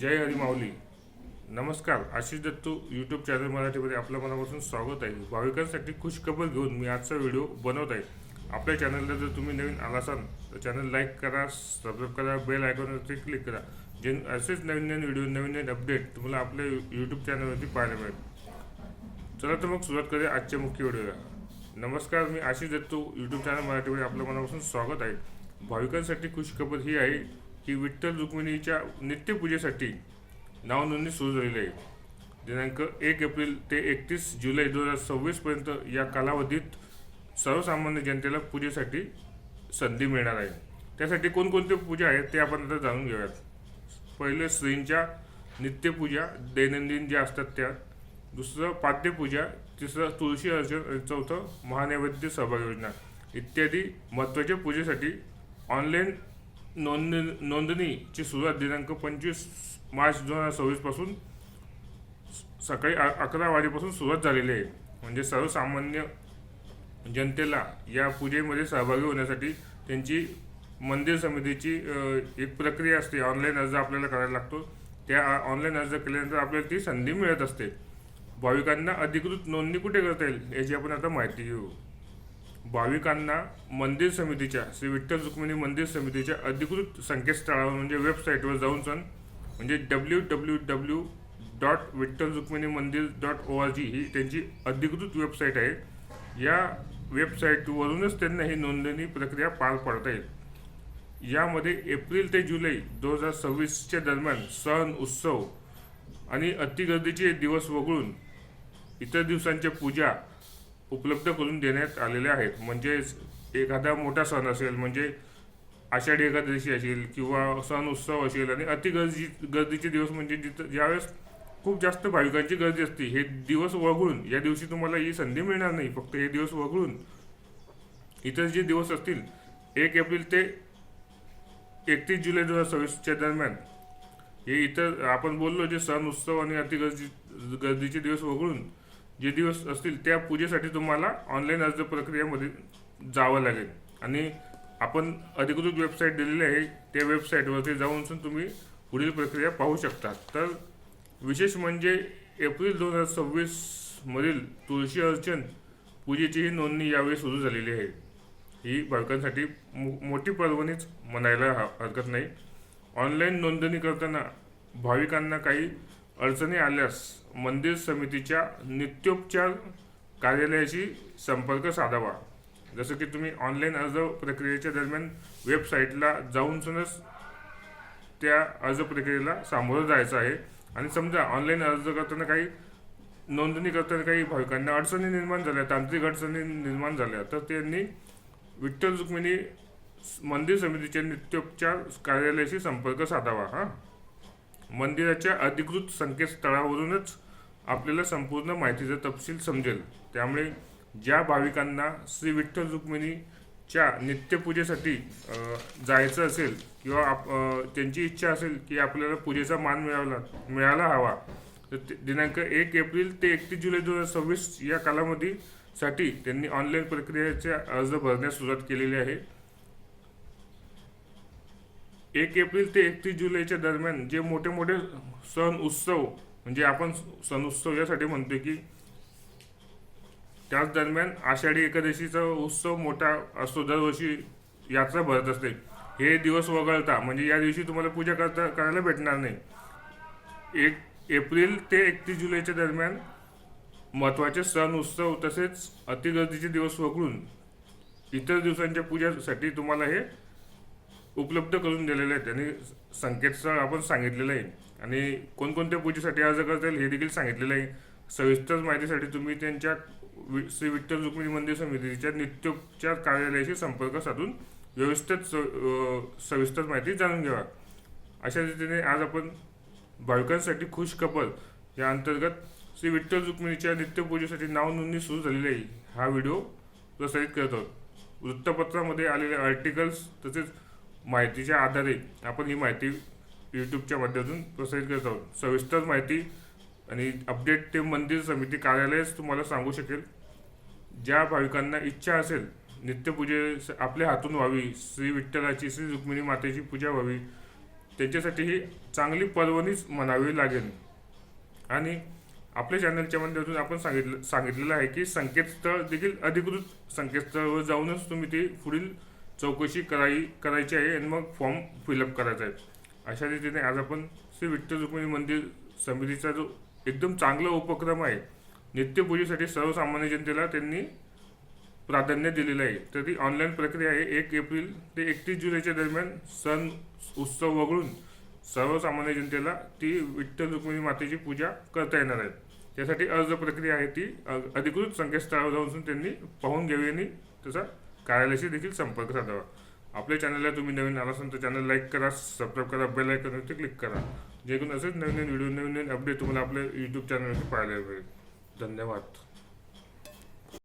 जय हरी माऊली. नमस्कार. Ashish Dattu YouTube channel मराठीमध्ये आपलं मनापासून स्वागत आहे. भाविकांसाठी खुशखबर घेऊन मी आजचा व्हिडिओ बनवत आहे. आपल्या चॅनलला जर तुम्ही नवीन आला असाल तर चॅनल लाईक करा, सबस्क्राईब करा, बेल आयकॉनवरती क्लिक करा. जे असेच नवीन नवीन व्हिडिओ, नवीन नवीन अपडेट तुम्हाला आपल्या यूट्यूब चॅनलवरती पाहायला मिळेल. चला तर मग सुरुवात करूया आजच्या मुख्य व्हिडिओला. नमस्कार, मी आशिष दत्तू यूट्यूब चॅनल मराठीमध्ये आपलं मनापासून स्वागत आहे. भाविकांसाठी खुशखबर ही आहे की विठ्ठल रुक्मिणीच्या नित्यपूजेसाठी नाव नोंदणी सुरू झालेली आहे. दिनांक 1 एप्रिल ते 31 जुलै 2026 पर्यंत या कालावधीत सर्वसामान्य जनतेला पूजेसाठी संधी मिळणार आहे. त्यासाठी कोणकोणते पूजा आहेत ते आपण आता जाणून घेऊयात. पहिले श्रींच्या नित्यपूजा दैनंदिन ज्या असतात त्या, दुसरं पाद्यपूजा, तिसरं तुळशी अर्चन आणि चौथं महानैवेद्य सहभाग योजना इत्यादी महत्त्वाच्या पूजेसाठी ऑनलाईन नोंदणीची सुरुवात दिनांक 25 मार्च 2026 पासून सकाळी 11 वाजेपासून सुरुवात झालेली आहे. म्हणजे सर्वसामान्य जनतेला या पूजेमध्ये सहभागी होण्यासाठी त्यांची मंदिर समितीची एक प्रक्रिया असते. ऑनलाईन अर्ज आपल्याला करायला लागतो. त्या ऑनलाईन अर्ज केल्यानंतर आपल्याला ती संधी मिळत असते. भाविकांना अधिकृत नोंदणी कुठे करता येईल याची आपण आता माहिती घेऊ. भाविकांना मंदिर समितीच्या श्री विठ्ठल रुक्मिणी मंदिर समितीच्या अधिकृत संकेतस्थळावर म्हणजे वेबसाईटवर जाऊन म्हणजे www.vittalrukminimandir.org ही त्यांची अधिकृत वेबसाईट आहे. या वेबसाईटवरूनच त्यांना ही नोंदणी प्रक्रिया पार पाडता येईल. यामध्ये एप्रिल ते जुलै 2026च्या दरम्यान सण, उत्सव आणि अतिगर्दीचे दिवस वगळून इतर दिवसांच्या पूजा उपलब्ध करून देण्यात आलेल्या आहेत. म्हणजे एखादा मोठा सण असेल, म्हणजे आषाढी एकादशी असेल किंवा सण उत्सव असेल आणि गर्दीचे दिवस म्हणजे जिथं ज्यावेळेस खूप जास्त भाविकांची गर्दी असते, हे दिवस वगळून या दिवशी तुम्हाला ही संधी मिळणार नाही. फक्त हे दिवस वगळून इतर जे दिवस असतील 1 एप्रिल ते 31 जुलै 2026च्या दरम्यान हे इतर आपण बोललो जे सण उत्सव आणि गर्दीचे दिवस वगळून जे दिवस असतील त्या पूजेसाठी तुम्हाला ऑनलाईन अर्ज प्रक्रियेमध्ये जावं लागेल. आणि आपण अधिकृत वेबसाईट दिलेली आहे, त्या वेबसाईटवरती जाऊन तुम्ही पुढील प्रक्रिया पाहू शकता. तर विशेष म्हणजे एप्रिल 2026 मधील तुळशी अर्चन पूजेची ही नोंदणी यावेळी सुरू झालेली आहे. ही भाविकांसाठी मोठी पर्वणीच म्हणायला हरकत नाही. ऑनलाईन नोंदणी करताना भाविकांना काही अडचणी आल्यास मंदिर समितीच्या नित्योपचार कार्यालयाशी संपर्क साधावा. जसं की तुम्ही ऑनलाईन अर्ज प्रक्रियेच्या दरम्यान वेबसाईटला जाऊनच त्या अर्ज प्रक्रियेला सामोरं जायचं आहे. आणि समजा ऑनलाईन अर्ज करताना काही नोंदणी करताना काही भाविकांना अडचणी निर्माण झाल्या, तांत्रिक अडचणी निर्माण झाल्या, तर त्यांनी विठ्ठल रुक्मिणी मंदिर समितीच्या नित्योपचार कार्यालयाशी संपर्क साधावा. मंदिराच्या अधिकृत संकेतस्थळावरूनच आपल्याला संपूर्ण माहितीचा तपशील समजेल. त्यामुळे ज्या भाविकांना श्री विठ्ठल रुक्मिणीच्या नित्यपूजेसाठी जायचं असेल किंवा त्यांची इच्छा असेल की आपल्याला पूजेचा मान मिळायला हवा, तर दिनांक 1 एप्रिल ते 31 जुलै 2026 या कालावधीसाठी त्यांनी ऑनलाईन प्रक्रियेचा अर्ज भरण्यास सुरुवात केलेली आहे. 1 एप्रिल ते 31 जुलैच्या दरम्यान जे मोठे मोठे सण उत्सव, म्हणजे आपण सण उत्सव यासाठी म्हणतोय की त्याच दरम्यान आषाढी एकादशीचा उत्सव मोठा असतो, दरवर्षी यात्रा भरत असते. हे दिवस वगळता म्हणजे या दिवशी तुम्हाला पूजा करायला भेटणार नाही. 1 एप्रिल ते 31 जुलैच्या दरम्यान महत्त्वाचे सण उत्सव तसेच अतिगर्दीचे दिवस वगळून इतर दिवसांच्या पूजासाठी तुम्हाला हे उपलब्ध करून दिलेले आहेत. आणि संकेतस्थळ आपण सांगितलेलं आहे आणि कोणकोणत्या पूजेसाठी अर्ज करता येईल हे देखील सांगितलेलं आहे. सविस्तर माहितीसाठी तुम्ही त्यांच्या श्री विठ्ठल रुक्मिणी मंदिर समितीच्या नित्योपचार कार्यालयाशी संपर्क साधून सविस्तर माहिती जाणून घ्यावा. अशा रीतीने आज आपण भाविकांसाठी खुशखबर या अंतर्गत श्री विठ्ठल रुक्मिणीच्या नित्यपूजेसाठी नाव नोंदणी सुरू झालेली आहे हा व्हिडिओ प्रसारित करत आहोत. वृत्तपत्रामध्ये आलेले आर्टिकल्स तसेच माहितीच्या आधारे आपण ही माहिती यूट्यूबच्या माध्यमातून प्रसारित करत आहोत. सविस्तर माहिती आणि अपडेट ते मंदिर समिती कार्यालयच तुम्हाला सांगू शकेल. ज्या भाविकांना इच्छा असेल नित्यपूजे आपल्या हातून व्हावी, श्री विठ्ठलाची, श्री रुक्मिणी मातेची पूजा व्हावी, त्यांच्यासाठी ही चांगली पर्वणीच म्हणावी लागेल. आणि आपल्या चॅनलच्या माध्यमातून आपण सांगितलेलं आहे की संकेतस्थळ देखील अधिकृत संकेतस्थळावर जाऊनच तुम्ही ते पुढील चौकशी करायची आहे आणि मग फॉर्म फिलअप करायचा आहे. अशा रीतीने आज आपण श्री विठ्ठल रुक्मिणी मंदिर समितीचा जो एकदम चांगला उपक्रम आहे, नित्यपूजेसाठी सर्वसामान्य जनतेला त्यांनी प्राधान्य दिलेलं आहे. तर ती ऑनलाईन प्रक्रिया आहे. 1 एप्रिल ते 31 जुलैच्या दरम्यान सण उत्सव वगळून सर्वसामान्य जनतेला ती विठ्ठल रुक्मिणी मातेची पूजा करता येणार आहे. त्यासाठी अर्ज प्रक्रिया आहे ती अधिकृत संकेतस्थळावर जाऊन त्यांनी पाहून घ्यावी आणि त्याचा कार्यालयाशी देखील संपर्क साधावा. आपल्या चॅनलला तुम्ही नवीन आला असाल तर चॅनल लाईक करा, सबस्क्राईब करा, बेल आयकॉनवरती क्लिक करा, जेणेकरून असेच नवीन व्हिडिओ, नवीन अपडेट तुम्हाला आपल्या यूट्यूब चॅनलवरती पाहायला मिळेल. धन्यवाद.